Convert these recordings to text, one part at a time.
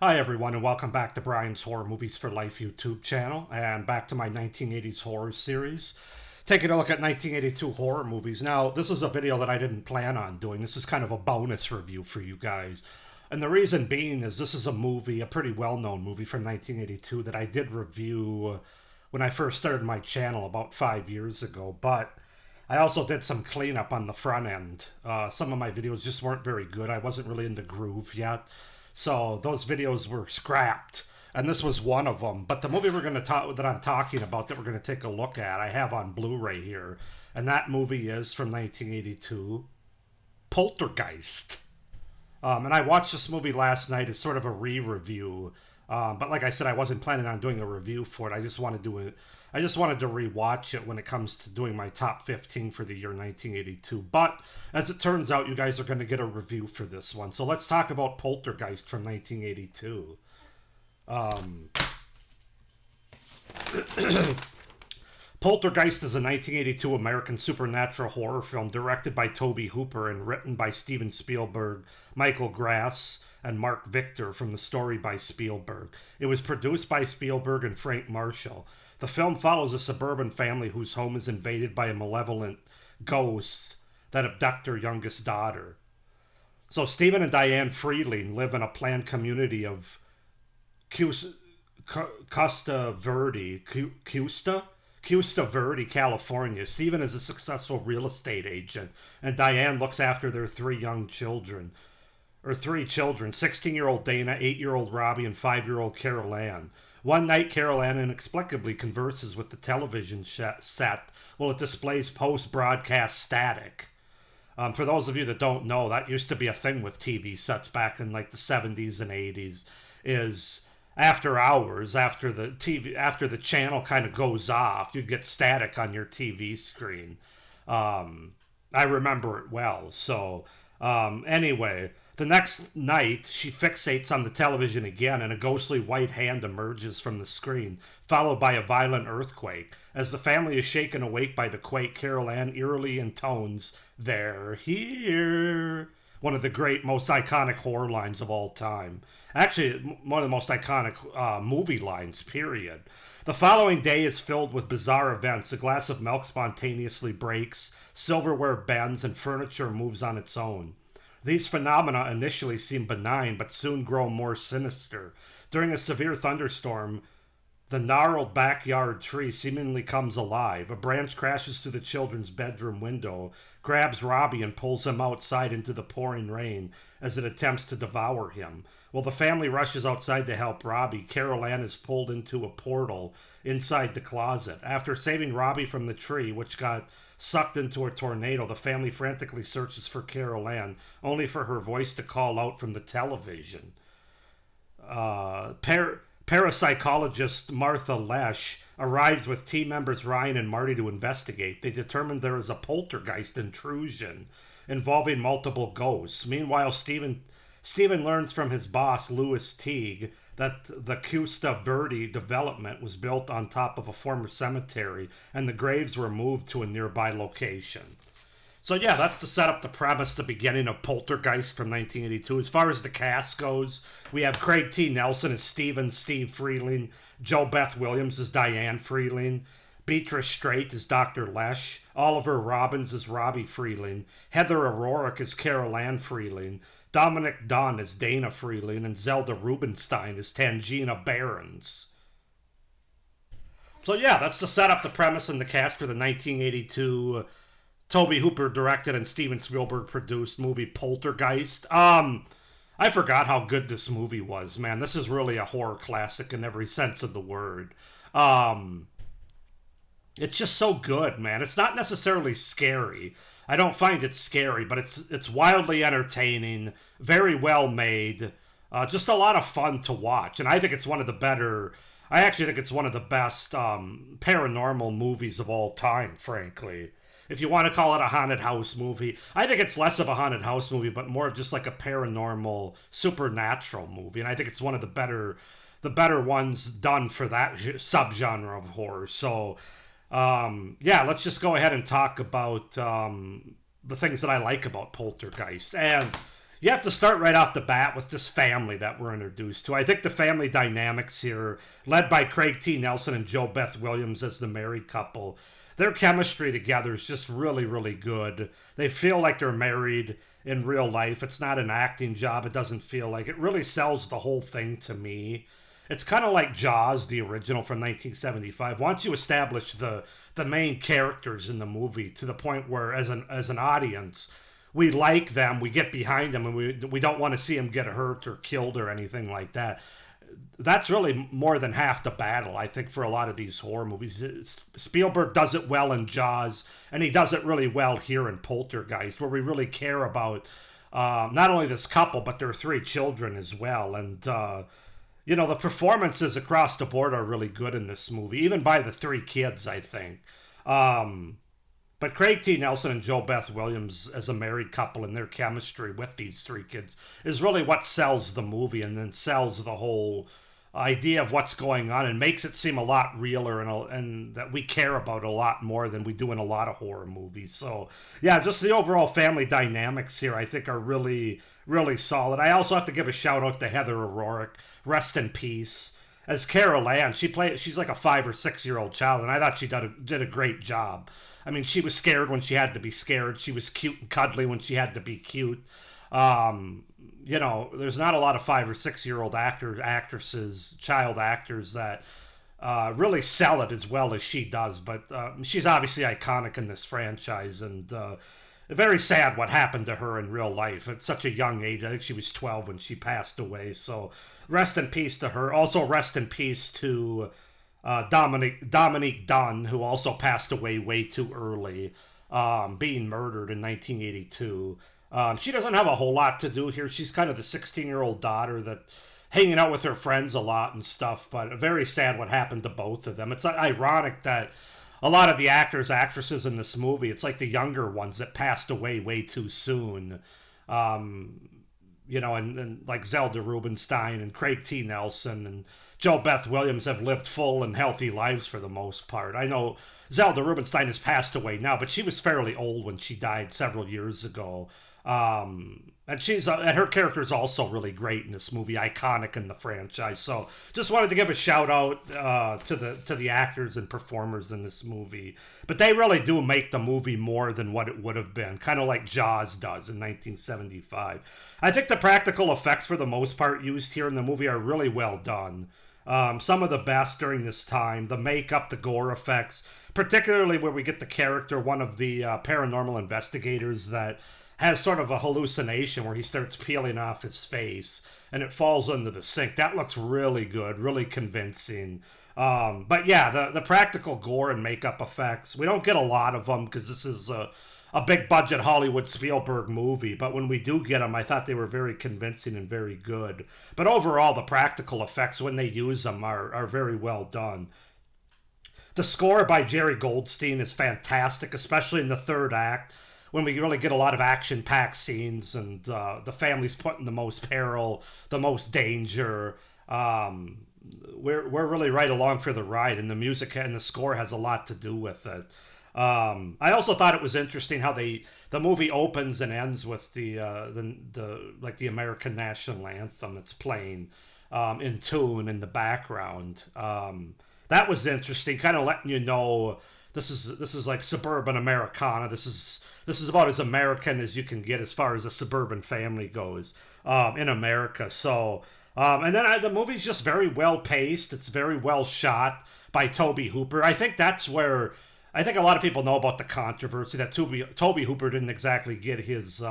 Hi everyone and welcome back to Brian's Horror Movies for Life YouTube channel and back to my 1980s horror series. Taking a look at 1982 horror movies. Now, this is a video that I didn't plan on doing. This is kind of a bonus review for you guys. And the reason being is this is a movie, a pretty well-known movie from 1982 that I did review when I first started my channel about 5 years ago. But I also did some cleanup on the front end. Some of my videos just weren't very good. I wasn't really in the groove yet. So those videos were scrapped, and this was one of them. But the movie we're going to talk that I'm talking about that we're going to take a look at, I have on Blu-ray here, and that movie is from 1982, Poltergeist. And I watched this movie last night as sort of a re-review. But like I said, I wasn't planning on doing a review for it. I just wanted to rewatch it when it comes to doing my top 15 for the year 1982. But as it turns out, you guys are going to get a review for this one. So let's talk about Poltergeist from 1982. Poltergeist is a 1982 American supernatural horror film directed by Tobe Hooper and written by Steven Spielberg, Michael Grass, and Mark Victor from the story by Spielberg. It was produced by Spielberg and Frank Marshall. The film follows a suburban family whose home is invaded by a malevolent ghost that abduct their youngest daughter. So Stephen and Diane Freeling live in a planned community of Costa Verde, California. Stephen is a successful real estate agent, and Diane looks after their three children, 16-year-old Dana, 8-year-old Robbie, and 5-year-old Carol Ann. One night, Carol Ann inexplicably converses with the television set while it displays post-broadcast static. For those of you that don't know, that used to be a thing with TV sets back in like the 70s and 80s, is after hours, after the channel kind of goes off, you'd get static on your TV screen. I remember it well. So anyway, the next night she fixates on the television again, and a ghostly white hand emerges from the screen, followed by a violent earthquake. As the family is shaken awake by the quake, Carol Ann eerily intones, "They're here." One of the great, most iconic horror lines of all time. Actually, one of the most iconic movie lines, period. The following day is filled with bizarre events. A glass of milk spontaneously breaks, silverware bends, and furniture moves on its own. These phenomena initially seem benign, but soon grow more sinister. During a severe thunderstorm, the gnarled backyard tree seemingly comes alive. A branch crashes through the children's bedroom window, grabs Robbie and pulls him outside into the pouring rain as it attempts to devour him. While the family rushes outside to help Robbie, Carol Ann is pulled into a portal inside the closet. After saving Robbie from the tree, which got sucked into a tornado, the family frantically searches for Carol Ann, only for her voice to call out from the television. Parapsychologist Martha Lesh arrives with team members Ryan and Marty to investigate. They determine there is a poltergeist intrusion involving multiple ghosts. Meanwhile, Stephen learns from his boss, Louis Teague, that the Costa Verde development was built on top of a former cemetery, and the graves were moved to a nearby location. So yeah, that's to set up the premise, the beginning of Poltergeist from 1982. As far as the cast goes, we have Craig T. Nelson as Steve Freeling, Jo Beth Williams as Diane Freeling, Beatrice Straight as Dr. Lesh, Oliver Robbins as Robbie Freeling, Heather O'Rourke as Carol Ann Freeling, Dominic Dunn as Dana Freeling, and Zelda Rubinstein as Tangina Barons. So yeah, that's to set up the premise and the cast for the 1982 Tobe Hooper directed and Steven Spielberg produced movie Poltergeist. I forgot how good this movie was, man. This is really a horror classic in every sense of the word. It's just so good, man. It's not necessarily scary. I don't find it scary, but it's wildly entertaining, very well made, just a lot of fun to watch. And I think it's one of the better. I actually think it's one of the best paranormal movies of all time, frankly. If you want to call it a haunted house movie, I think it's less of a haunted house movie, but more of just like a paranormal, supernatural movie. And I think it's one of the better ones done for that subgenre of horror. So, yeah, let's just go ahead and talk about the things that I like about Poltergeist. And you have to start right off the bat with this family that we're introduced to. I think the family dynamics here, led by Craig T. Nelson and Jo Beth Williams as the married couple, their chemistry together is just really, really good. They feel like they're married in real life. It's not an acting job. It doesn't feel like it. Really sells the whole thing to me. It's kind of like Jaws, the original from 1975. Once you establish the main characters in the movie to the point where, as an audience, we like them, we get behind them, and we don't want to see them get hurt or killed or anything like that. That's really more than half the battle, I think, for a lot of these horror movies. Spielberg does it well in Jaws, and he does it really well here in Poltergeist, where we really care about not only this couple, but their three children as well. And, the performances across the board are really good in this movie, even by the three kids, I think. But Craig T. Nelson and Jo Beth Williams as a married couple and their chemistry with these three kids is really what sells the movie and then sells the whole idea of what's going on and makes it seem a lot realer and that we care about a lot more than we do in a lot of horror movies. So, yeah, just the overall family dynamics here I think are really, really solid. I also have to give a shout out to Heather O'Rourke. Rest in peace. As Carol Ann, she's like a 5 or 6 year old child, and I thought she did a great job. I mean, she was scared when she had to be scared. She was cute and cuddly when she had to be cute. There's not a lot of 5 or 6 year old actresses, child actors that really sell it as well as she does. But she's obviously iconic in this franchise, and very sad what happened to her in real life at such a young age. I think she was 12 when she passed away. So rest in peace to her. Also rest in peace to Dominique Dunn, who also passed away way too early, being murdered in 1982. She doesn't have a whole lot to do here. She's kind of the 16-year-old daughter that hanging out with her friends a lot and stuff, but very sad what happened to both of them. It's ironic that a lot of the actors, actresses in this movie, it's like the younger ones that passed away way too soon. And like Zelda Rubinstein and Craig T. Nelson and Jo Beth Williams have lived full and healthy lives for the most part. I know Zelda Rubinstein has passed away now, but she was fairly old when she died several years ago. And her character is also really great in this movie, iconic in the franchise. So just wanted to give a shout out to the actors and performers in this movie. But they really do make the movie more than what it would have been, kind of like Jaws does in 1975. I think the practical effects for the most part used here in the movie are really well done. Some of the best during this time. The makeup, the gore effects, particularly where we get the character, one of the paranormal investigators that has sort of a hallucination where he starts peeling off his face and it falls into the sink. That looks really good, really convincing. But yeah, the practical gore and makeup effects, we don't get a lot of them because this is a big budget Hollywood Spielberg movie, but when we do get them, I thought they were very convincing and very good. But overall, the practical effects when they use them are very well done. The score by Jerry Goldstein is fantastic, especially in the third act, when we really get a lot of action-packed scenes and the family's put in the most peril, the most danger. We're really right along for the ride, and the music and the score has a lot to do with it. I also thought it was interesting how the movie opens and ends with the American national anthem that's playing in tune in the background. That was interesting, kind of letting you know this is like suburban Americana. This is about as American as you can get as far as a suburban family goes in America. So, and then the movie's just very well paced. It's very well shot by Tobe Hooper. I think that's where I think a lot of people know about the controversy that Tobe Hooper didn't exactly get his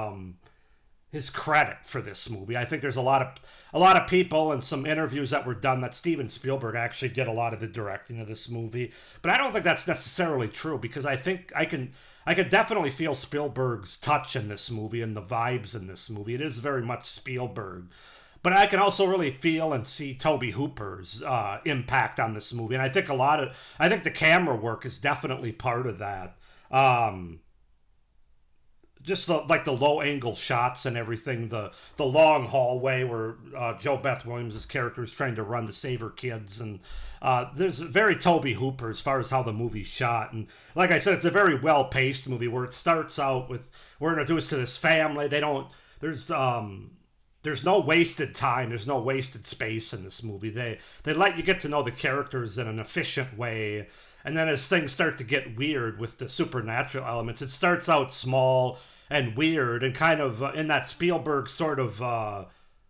credit for this movie. I think there's a lot of people and some interviews that were done that Steven Spielberg actually did a lot of the directing of this movie, but I don't think that's necessarily true because I think I can definitely feel Spielberg's touch in this movie and the vibes in this movie. It is very much Spielberg, but I can also really feel and see Tobe Hooper's impact on this movie, and I think the camera work is definitely part of that. Just the low angle shots and everything, the long hallway where Jo Beth Williams' character is trying to run to save her kids, and there's very Tobe Hooper as far as how the movie's shot. And like I said, it's a very well paced movie where it starts out with we're introduced to this family. They don't there's there's no wasted time. There's no wasted space in this movie. They let you get to know the characters in an efficient way, and then as things start to get weird with the supernatural elements, it starts out small and weird and kind of in that Spielberg sort of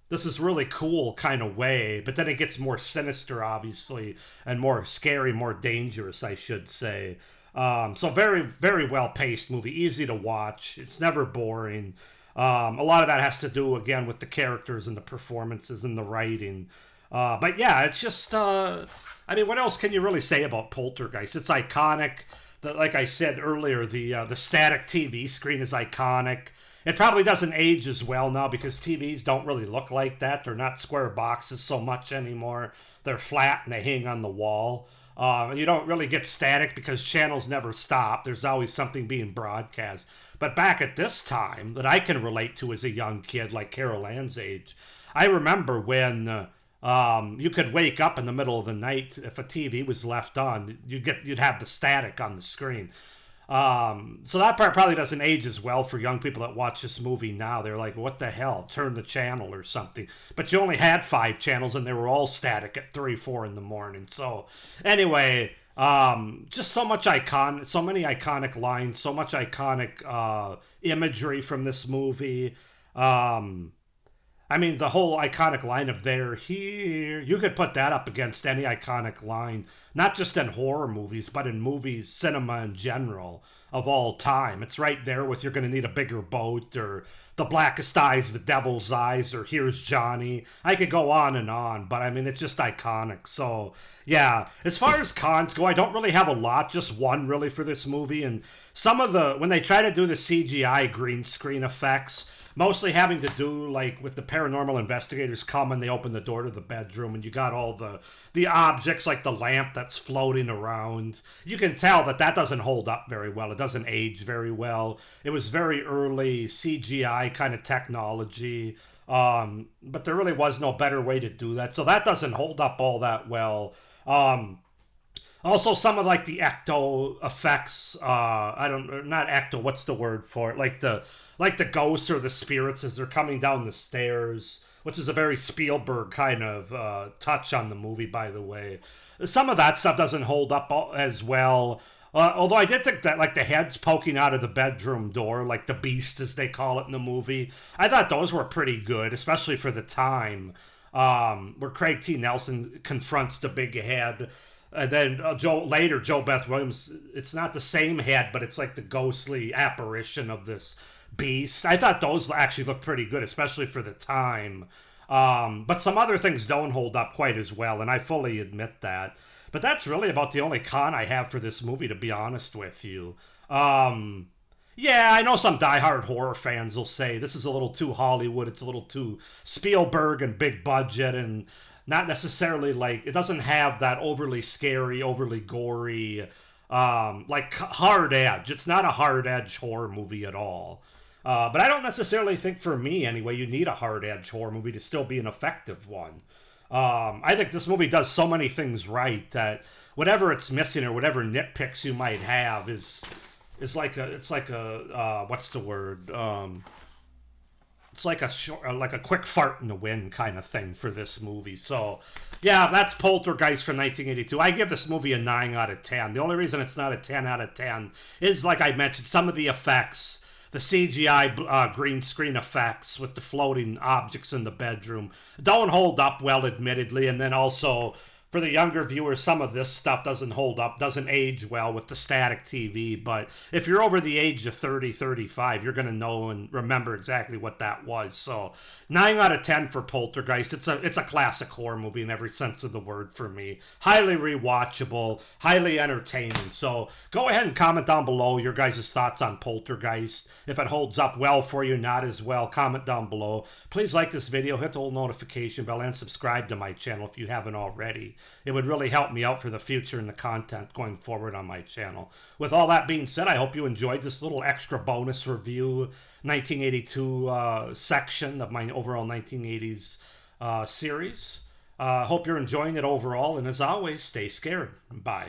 this is really cool kind of way, but then it gets more sinister, obviously, and more scary, more dangerous, I should say. So very, very well paced movie, easy to watch. It's never boring. A lot of that has to do again with the characters and the performances and the writing. But yeah, it's just. I mean, what else can you really say about Poltergeist? It's iconic. Like I said earlier, the static TV screen is iconic. It probably doesn't age as well now because TVs don't really look like that. They're not square boxes so much anymore. They're flat and they hang on the wall. You don't really get static because channels never stop. There's always something being broadcast. But back at this time that I can relate to as a young kid, like Carol Ann's age, I remember when you could wake up in the middle of the night if a TV was left on. You'd have the static on the screen. So that part probably doesn't age as well for young people that watch this movie now. They're like, what the hell? Turn the channel or something. But you only had 5 channels and they were all static at 3, 4 in the morning. So anyway, just so many iconic lines, so much iconic imagery from this movie. I mean, the whole iconic line of "they're here," you could put that up against any iconic line, not just in horror movies, but in movies, cinema in general, of all time. It's right there with "You're Gonna Need a Bigger Boat," or "The Blackest Eyes, the Devil's Eyes," or "Here's Johnny." I could go on, but I mean, it's just iconic. So, yeah, as far as cons go, I don't really have a lot, just one really for this movie. And some of when they try to do the CGI green screen effects, mostly having to do like with the paranormal investigators come and they open the door to the bedroom and you got all the objects like the lamp that's floating around. You can tell that doesn't hold up very well. It doesn't age very well. It was very early CGI kind of technology, but there really was no better way to do that. So that doesn't hold up all that well. Also, some of like the ecto effects, not ecto, what's the word for it? Like the ghosts or the spirits as they're coming down the stairs, which is a very Spielberg kind of touch on the movie, by the way. Some of that stuff doesn't hold up as well. Although I did think that like the heads poking out of the bedroom door, like the beast as they call it in the movie, I thought those were pretty good, especially for the time, where Craig T. Nelson confronts the big head. And then Joe Beth Williams, it's not the same head, but it's like the ghostly apparition of this beast. I thought those actually looked pretty good, especially for the time. But some other things don't hold up quite as well, and I fully admit that. But that's really about the only con I have for this movie, to be honest with you. Yeah, I know some diehard horror fans will say this is a little too Hollywood, it's a little too Spielberg and big budget, and not necessarily like, it doesn't have that overly scary, overly gory, like hard edge. It's not a hard edge horror movie at all. But I don't necessarily think, for me anyway, you need a hard edge horror movie to still be an effective one. I think this movie does so many things right that whatever it's missing or whatever nitpicks you might have is like a what's the word? It's like a quick fart in the wind kind of thing for this movie. So, yeah, that's Poltergeist from 1982. I give this movie a 9 out of 10. The only reason it's not a 10 out of 10 is, like I mentioned, some of the effects, the CGI green screen effects with the floating objects in the bedroom don't hold up well, admittedly. And then also, for the younger viewers, some of this stuff doesn't hold up, doesn't age well with the static TV. But if you're over the age of 30, 35, you're going to know and remember exactly what that was. So 9 out of 10 for Poltergeist. It's a classic horror movie in every sense of the word for me. Highly rewatchable, highly entertaining. So go ahead and comment down below your guys' thoughts on Poltergeist. If it holds up well for you, not as well, comment down below. Please like this video, hit the little notification bell, and subscribe to my channel if you haven't already. It would really help me out for the future and the content going forward on my channel. With all that being said, I hope you enjoyed this little extra bonus review 1982 section of my overall 1980s series. Hope you're enjoying it overall, and as always, stay scared. Bye.